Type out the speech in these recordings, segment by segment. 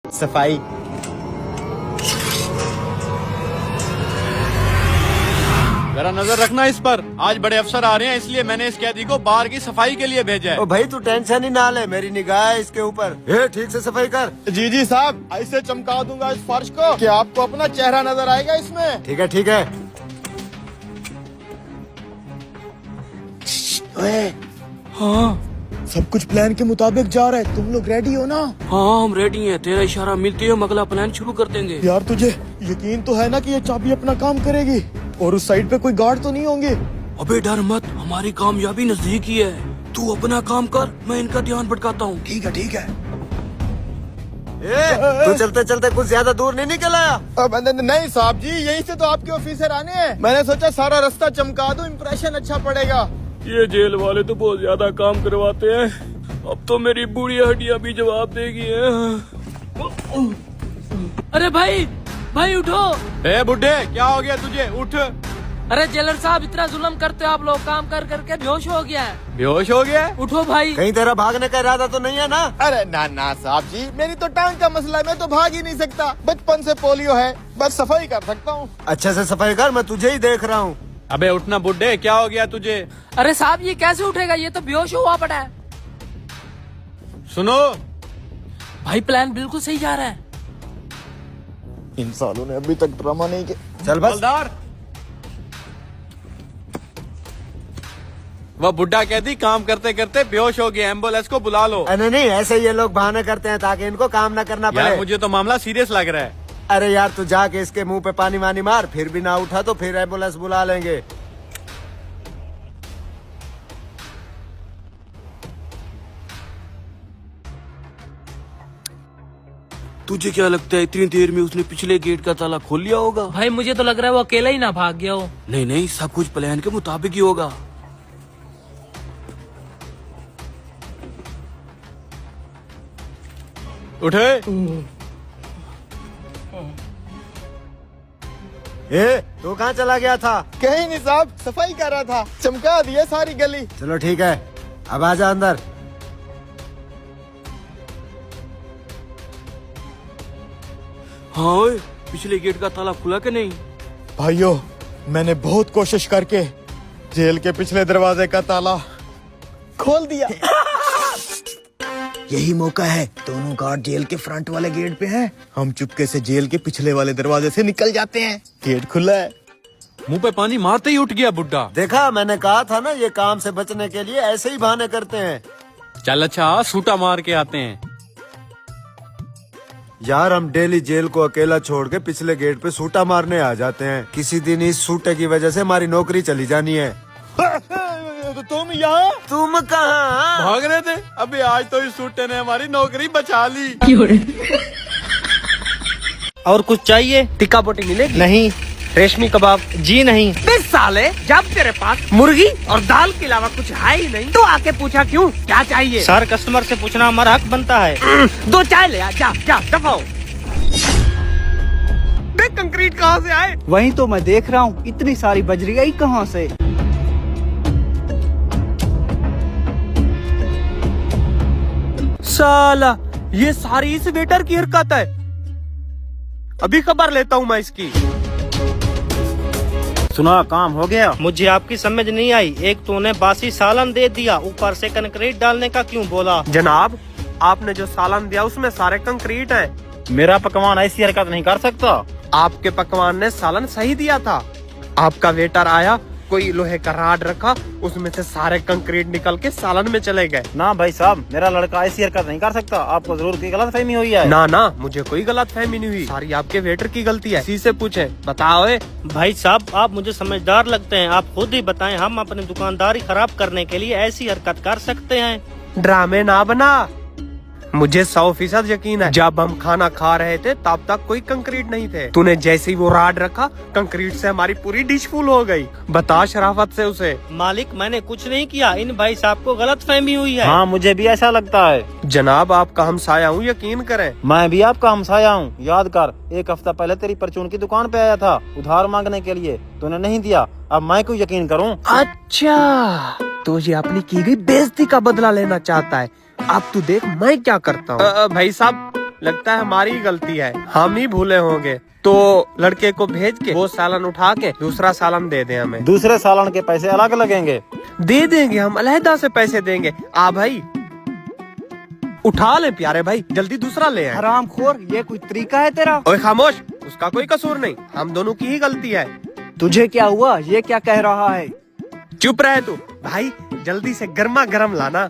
सफाई। जरा नजर रखना इस पर, आज बड़े अफसर आ रहे हैं इसलिए मैंने इस कैदी को बाहर की सफाई के लिए भेजा है। ओ भाई तू टेंशन ही ना ले, मेरी निगाह है इसके ऊपर। ठीक से सफाई कर। जी साहब, ऐसे चमका दूंगा इस फर्श को कि आपको अपना चेहरा नजर आएगा इसमें। ठीक है ठीक है। हाँ सब कुछ प्लान के मुताबिक जा रहा है, तुम लोग रेडी हो ना? हाँ हम रेडी हैं। तेरा इशारा मिलती है हम अगला प्लान शुरू कर देंगे। यार तुझे यकीन तो है ना कि ये चाबी अपना काम करेगी और उस साइड पे कोई गार्ड तो नहीं होंगे? अबे डर मत, हमारी कामयाबी नजदीक ही है। तू अपना काम कर, मैं इनका ध्यान भटकाता हूँ। ठीक है ठीक है। तू चलते चलते कुछ ज्यादा दूर नहीं निकल आया? नहीं साहब जी, यहीं से तो आपके ऑफिसर आने हैं। मैंने सोचा सारा रास्ता चमका दूं, इम्प्रेशन अच्छा पड़ेगा। ये जेल वाले तो बहुत ज्यादा काम करवाते हैं। अब तो मेरी बूढ़ी हड्डियां भी जवाब देगी है। अरे भाई भाई उठो। ए बुड्ढे, क्या हो गया तुझे? उठ। अरे जेलर साहब, इतना जुल्म करते हो आप लोग, काम कर करके बेहोश हो गया है। बेहोश हो गया? उठो भाई। कहीं तेरा भागने का इरादा तो नहीं है ना? अरे ना साहब जी, मेरी तो टांग का मसला है, मैं तो भाग ही नहीं सकता। बचपन से पोलियो है, बस सफाई कर सकता हूँ। अच्छे से सफाई कर, मैं तुझे ही देख रहा हूँ। अबे उठना बुड्ढे, क्या हो गया तुझे? अरे साहब ये कैसे उठेगा, ये तो बेहोश हुआ पड़ा है। सुनो भाई प्लान बिल्कुल सही जा रहा है। इन सालों ने अभी तक ड्रामा नहीं किया। चल बस। हवलदार, वह बुड्ढा कैदी काम करते करते बेहोश हो गया, एम्बुलेंस को बुला लो। नहीं नहीं, ऐसे ये लोग बहाने करते हैं ताकि इनको काम ना करना यार पड़े। मुझे तो मामला सीरियस लग रहा है। अरे यार तू जाके इसके मुंह पे पानी वानी मार, फिर भी ना उठा तो फिर एम्बुलेंस बुला लेंगे। तुझे क्या लगता है इतनी देर में उसने पिछले गेट का ताला खोल लिया होगा? भाई मुझे तो लग रहा है वो अकेला ही ना भाग गया हो। नहीं नहीं, सब कुछ प्लान के मुताबिक ही होगा। उठे। तू कहाँ चला गया था? कहीं नहीं साहब, सफाई कर रहा था, चमका दिया सारी गली। चलो ठीक है, अब आजा अंदर। हाँ ओए, पिछले गेट का ताला खुला कि नहीं? भाइयों, मैंने बहुत कोशिश करके जेल के पिछले दरवाजे का ताला खोल दिया। यही मौका है, दोनों गार्ड जेल के फ्रंट वाले गेट पे हैं। हम चुपके से जेल के पिछले वाले दरवाजे से निकल जाते हैं। गेट खुला है। मुंह पे पानी मारते ही उठ गया बुड्ढा। देखा, मैंने कहा था ना, ये काम से बचने के लिए ऐसे ही बहाने करते हैं। चल अच्छा, सूटा मार के आते हैं। यार हम डेली जेल को अकेला छोड़ के पिछले गेट पे सूटा मारने आ जाते हैं। किसी दिन इस सूटे की वजह से हमारी नौकरी चली जानी है। तो तुम यहाँ? तुम कहाँ? भाग रहे थे, अभी आज तो इस सूटे ने हमारी नौकरी बचा ली। और कुछ चाहिए? टिक्का बोटी मिलेगी? नहीं। रेशमी कबाब? जी नहीं। बे साले, जब तेरे पास मुर्गी और दाल के अलावा कुछ है ही नहीं तो आके पूछा क्यों, क्या चाहिए? सर कस्टमर से पूछना हमारा हक बनता है। दो चाय ले आ, जा जा दफाओ। बे कंक्रीट कहाँ से आए? वही तो मैं देख रहा हूँ, इतनी सारी बजरी आई कहाँ से? साला, ये सारी इस वेटर की हरकत है। अभी खबर लेता हूँ मैं इसकी। सुना, काम हो गया? मुझे आपकी समझ नहीं आई। एक तूने बासी सालन दे दिया, ऊपर से कंक्रीट डालने का क्यों बोला? जनाब, आपने जो सालन दिया उसमें सारे कंक्रीट है। मेरा पकवान ऐसी हरकत नहीं कर सकता। आपके पकवान ने सालन सही दिया था। आपका वेटर आया, कोई लोहे का राड रखा, उसमें से सारे कंक्रीट निकल के सालन में चले गए। ना भाई साहब, मेरा लड़का ऐसी हरकत नहीं कर सकता। आपको जरूर कोई गलत फहमी हुई है। ना ना, मुझे कोई गलत फहमी नहीं हुई, सारी आपके वेटर की गलती है। इसी से पूछे, बताओ। भाई साहब, आप मुझे समझदार लगते हैं। आप खुद ही बताएं, हम अपनी दुकानदारी खराब करने के लिए ऐसी हरकत कर सकते हैं? ड्रामे ना बना, मुझे 100% यकीन है। जब हम खाना खा रहे थे तब तक कोई कंक्रीट नहीं थे। तूने जैसे ही वो राड रखा, कंक्रीट से हमारी पूरी डिश फुल हो गई। बता शराफत से उसे। मालिक, मैंने कुछ नहीं किया। इन भाई साहब को गलत फहमी हुई है। हाँ, मुझे भी ऐसा लगता है। जनाब, आपका हमसाया हूँ, यकीन करें। मैं भी आपका हमसाया हूँ। याद कर, एक हफ्ता पहले तेरी परचून की दुकान पे आया था उधार मांगने के लिए, तूने नहीं दिया। अब मैं क्यों यकीन करूँ? अच्छा, तो ये अपनी की गई बेइज्जती का बदला लेना चाहता है। अब तू देख मैं क्या करता हूँ। भाई साहब, लगता है हमारी ही गलती है, हम ही भूले होंगे। तो लड़के को भेज के वो सालन उठा के दूसरा सालन दे दे हमें। दूसरे सालन के पैसे अलग लगेंगे। दे देंगे, हम अलहदा से पैसे देंगे। आ भाई उठा ले प्यारे भाई, जल्दी दूसरा ले आए। हरामखोर, ये कोई तरीका है तेरा? ओए खामोश, उसका कोई कसूर नहीं, हम दोनों की ही गलती है। तुझे क्या हुआ? ये क्या कह रहा है? चुप रहे तू भाई, जल्दी से गर्मा गर्म लाना।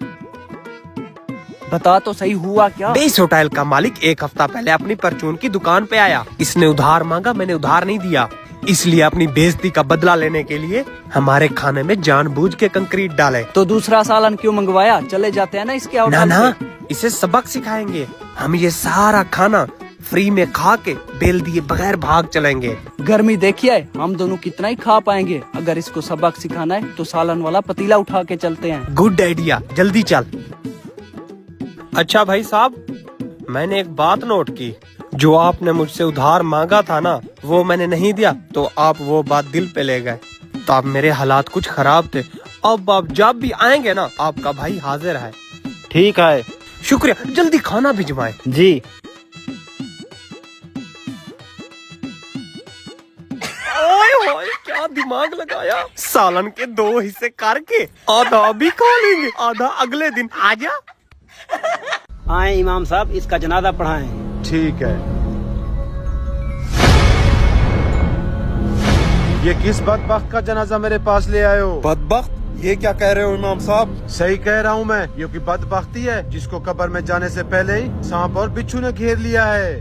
बता तो सही, हुआ क्या? इस होटल का मालिक एक हफ्ता पहले अपनी परचून की दुकान पे आया। इसने उधार मांगा, मैंने उधार नहीं दिया, इसलिए अपनी बेइज्जती का बदला लेने के लिए हमारे खाने में जानबूझ के कंक्रीट डाले। तो दूसरा सालन क्यों मंगवाया? चले जाते हैं ना इसके ना होटल ना, से। इसे सबक सिखाएंगे। हम ये सारा खाना फ्री में खा के बेल दिए बगैर भाग चलेंगे। गर्मी देखिए, हम दोनों कितना ही खा पाएंगे। अगर इसको सबक सिखाना है तो सालन वाला पतीला उठा के चलते हैं। गुड आइडिया, जल्दी चल। अच्छा भाई साहब, मैंने एक बात नोट की, जो आपने मुझसे उधार मांगा था ना, वो मैंने नहीं दिया, तो आप वो बात दिल पे ले गए। तो अब मेरे हालात कुछ खराब थे, अब आप जब भी आएंगे ना, आपका भाई हाजिर है। ठीक है। शुक्रिया, जल्दी खाना भिजवाएं। जी। ओए ओए, क्या दिमाग लगाया। सालन के 2 हिस्से करके आधा भी खा लेंगे, आधा अगले दिन। आजा। आए इमाम साहब, इसका जनाजा पढ़ाएं। ठीक है। ये किस बदबख्त का जनाजा मेरे पास ले आए हो? बदबख्त? ये क्या कह रहे हो इमाम साहब? सही कह रहा हूँ मैं, ये की बदबख्ती है जिसको कब्र में जाने से पहले ही सांप और बिच्छू ने घेर लिया है।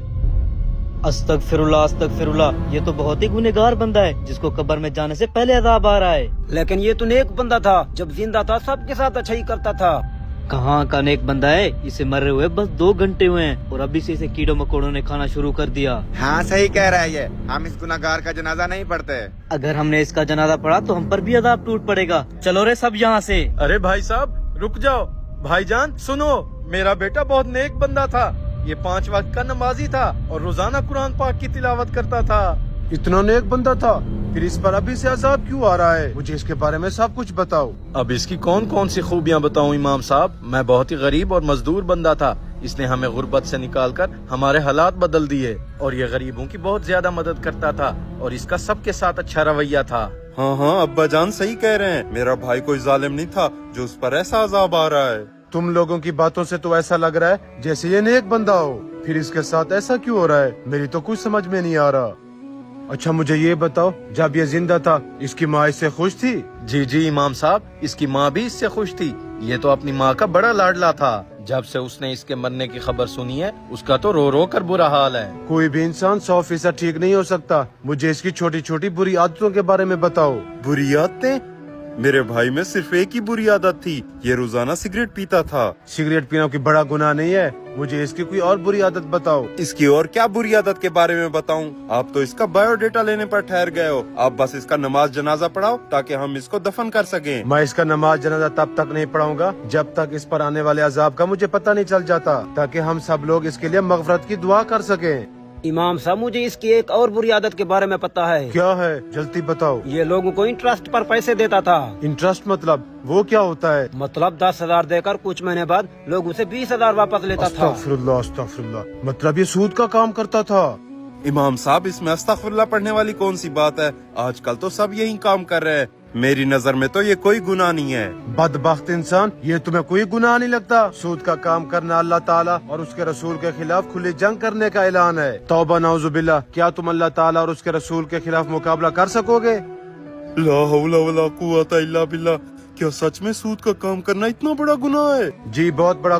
अस्तगफिरुल्लाह अस्तगफिरुल्लाह, ये तो बहुत ही गुनहगार बंदा है जिसको कब्र में जाने से पहले अज़ाब आ रहा है। लेकिन ये तो नेक बंदा था, जब जिंदा था सबके साथ अच्छा ही करता था। कहाँ का नेक बंदा है, इसे मरे हुए बस 2 घंटे हुए हैं और अभी से इसे कीड़ों मकोड़ों ने खाना शुरू कर दिया। हाँ सही कह रहा है ये, हम इस गुनाहगार का जनाजा नहीं पढ़ते। अगर हमने इसका जनाजा पढ़ा तो हम पर भी अज़ाब टूट पड़ेगा। चलो रे सब यहाँ से। अरे भाई साहब रुक जाओ। भाईजान सुनो, मेरा बेटा बहुत नेक बंदा था, ये 5 वक्त का नमाजी था और रोजाना कुरान पाक की तिलावत करता था। इतना नेक बंदा था, फिर इस पर अभी से अजाब क्यों आ रहा है? मुझे इसके बारे में सब कुछ बताओ। अब इसकी कौन कौन सी खूबियाँ बताऊं इमाम साहब। मैं बहुत ही गरीब और मजदूर बंदा था, इसने हमें गुर्बत से निकालकर हमारे हालात बदल दिए और ये गरीबों की बहुत ज्यादा मदद करता था और इसका सबके साथ अच्छा रवैया था। हाँ हाँ अब्बा जान सही कह रहे हैं, मेरा भाई कोई जालिम नहीं था जो उस पर ऐसा अजाब आ रहा है। तुम लोगों की बातों से तो ऐसा लग रहा है जैसे ये नेक बंदा हो, फिर इसके साथ ऐसा क्यों हो रहा है? मेरी तो कुछ समझ में नहीं आ रहा। अच्छा मुझे ये बताओ, जब ये जिंदा था इसकी माँ इससे खुश थी? जी जी इमाम साहब, इसकी माँ भी इससे खुश थी। ये तो अपनी माँ का बड़ा लाडला था। जब से उसने इसके मरने की खबर सुनी है, उसका तो रो रो कर बुरा हाल है। कोई भी इंसान 100% ठीक नहीं हो सकता। मुझे इसकी छोटी छोटी बुरी आदतों के बारे में बताओ। बुरी आदतें? मेरे भाई में सिर्फ एक ही बुरी आदत थी, ये रोजाना सिगरेट पीता था। सिगरेट पीना कोई बड़ा गुनाह नहीं है, मुझे इसकी कोई और बुरी आदत बताओ। इसकी और क्या बुरी आदत के बारे में बताऊं? आप तो इसका बायोडेटा लेने पर ठहर गए हो। आप बस इसका नमाज जनाजा पढ़ाओ ताकि हम इसको दफन कर सकें। मैं इसका नमाज जनाजा तब तक नहीं पढ़ाऊंगा जब तक इस पर आने वाले अजाब का मुझे पता नहीं चल जाता, ताकि हम सब लोग इसके लिए मगफरत की दुआ कर सकें। इमाम साहब मुझे इसकी एक और बुरी आदत के बारे में पता है। क्या है? जल्दी बताओ। ये लोगों को इंटरेस्ट पर पैसे देता था। इंटरेस्ट मतलब वो क्या होता है? मतलब 10,000 देकर कुछ महीने बाद लोग उसे 20,000 वापस लेता था। अस्तगफिरुल्लाह अस्तगफिरुल्लाह, मतलब ये सूद का काम करता था। इमाम साहब इसमें अस्तगफिरुल्लाह पढ़ने वाली कौन सी बात है? आजकल तो सब यही काम कर रहे हैं। मेरी नजर में तो ये कोई गुनाह नहीं है। बदबख्त इंसान, ये तुम्हें कोई गुनाह नहीं लगता? सूद का काम करना अल्लाह ताला और उसके रसूल के खिलाफ खुली जंग करने का ऐलान है। तौबा नाउजुबिल्लाह, क्या तुम अल्लाह ताला और उसके रसूल के खिलाफ मुकाबला कर सकोगे? ला हौला वला कुव्वता इल्ला बिल्लाह, क्या सच में सूद का काम करना इतना बड़ा गुनाह है? जी बहुत बड़ा